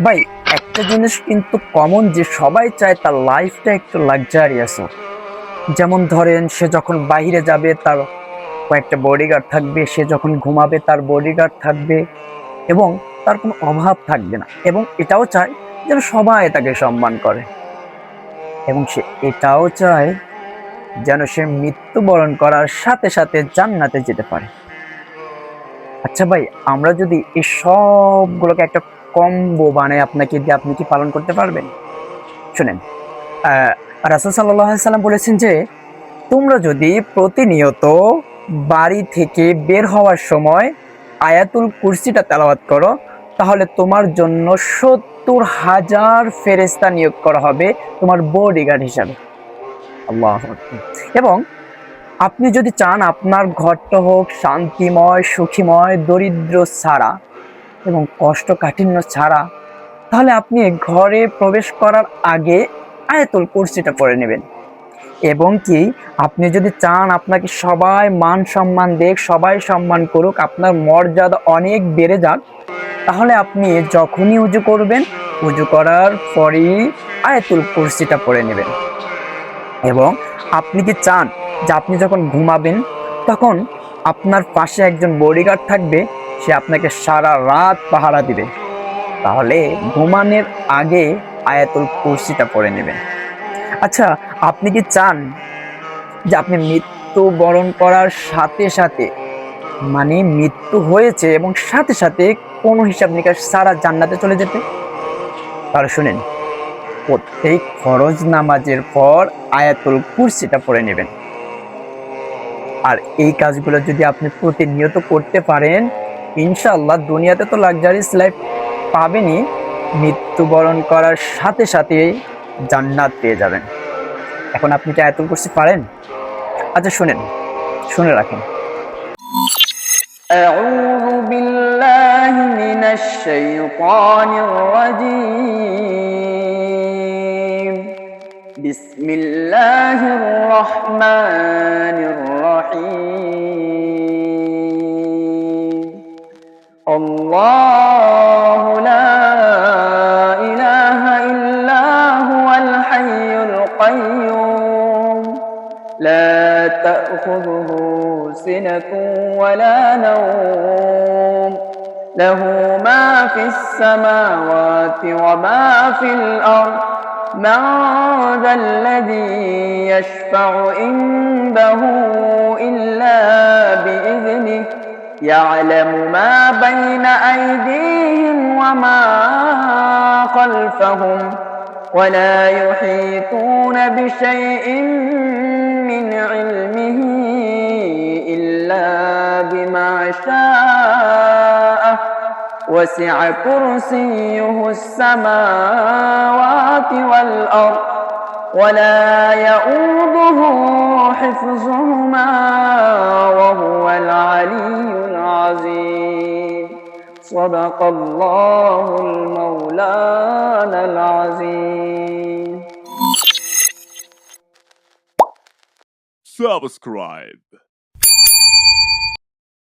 ভাই, একটা জিনিস কিন্তু কমন যে সবাই চায় তার লাইফটা একটু লাক্সারিয়াস হোক। যেমন ধরেন, সে যখন বাইরে যাবে তার কয়েকটা বডিগার্ড থাকবে, সে যখন ঘুমাবে তার বডিগার্ড থাকবে, এবং তার কোনো অভাব থাকবে না। এবং এটাও চায় যেন সবাই তাকে সম্মান করে, এবং সে এটাও চায় যেন সে মৃত্যুবরণ করার সাথে সাথে জান্নাতে যেতে পারে। আচ্ছা ভাই, আমরা যদি এই সবগুলোকে একটা কম্বো বানাই আপনাকে দিয়ে, আপনি কি পালন করতে পারবেন? শুনেন, আহ রাসূল সাল্লাল্লাহু আলাইহি সাল্লাম বলেছেন যে তোমরা যদি প্রতিনিয়ত বাড়ি থেকে বের হওয়ার সময় আয়াতুল কুরসিটা তেলাওয়াত করো, তাহলে তোমার জন্য ৭০,০০০ ফেরেশতা নিয়োগ করা হবে তোমার বডিগার্ড হিসাবে। আল্লাহু আকবার। এবং আপনি যদি চান আপনার ঘরটা হোক শান্তিময়, সুখীময়, দরিদ্র ছাড়া এবং কষ্টকাঠিন্য ছাড়া, তাহলে আপনি ঘরে প্রবেশ করার আগে আয়াতুল কুরসিটা পড়ে নেবেন। এবং কি, আপনি যদি চান আপনাকে সবাই মান সম্মান দেখ, সবাই সম্মান করুক, আপনার মর্যাদা অনেক বেড়ে যাক, তাহলে আপনি যখনই উজু করবেন, উজু করার পরেই আয়াতুল কুরসিটা পড়ে নেবেন। এবং আপনি কি চান যে আপনি যখন ঘুমাবেন তখন আপনার পাশে একজন বডিগার্ড থাকবে, সে আপনাকে সারা রাত পাহারা দিবে, তাহলে ঘুমানোর আগে আয়াতুল কুরসিটা পড়ে নেবেন। আচ্ছা, আপনি কি চান যে আপনি মৃত্যু বরণ করার সাথে সাথে, মানে মৃত্যু হয়েছে এবং সাথে সাথে কোনো হিসাব নিকাশ ছাড়া জান্নাতে চলে যেতে? তাহলে শুনেন, প্রত্যেক ফরজ নামাজের পর আয়াতুল কুরসিটা পড়ে নেবেন। আর এই কাজগুলো যদি আপনি প্রতিনিয়ত করতে পারেন, ইনশাআল্লাহ দুনিয়াতে তো লাক্সারিয়াস লাইফ পাবেনই, মৃত্যুবরণ করার সাথে সাথে জান্নাত পেয়ে যাবেন। এখন আপনি কি আয়াতুল কুরসি পারেন? আচ্ছা শুনেন, শুনে রাখেন। أعوذ بالله من الشيطان الرجيم. بسم الله الرحمن الرحيم. الله لا إله إلا هو الحي القيوم لا تأخذه سنة ولا نوم له ما في السماوات وما في الأرض من ذا الذي يشفع عنده إلا بإذنه يعلم ما بين أيديهم وما خلفهم ولا يحيطون بشيء من علمه إلا بما شاء وسع كرسيه السماوات والأرض ولا يؤوده حفظهما وهو العلي العظيم. صدق الله المولانا العظيم. Subscribe.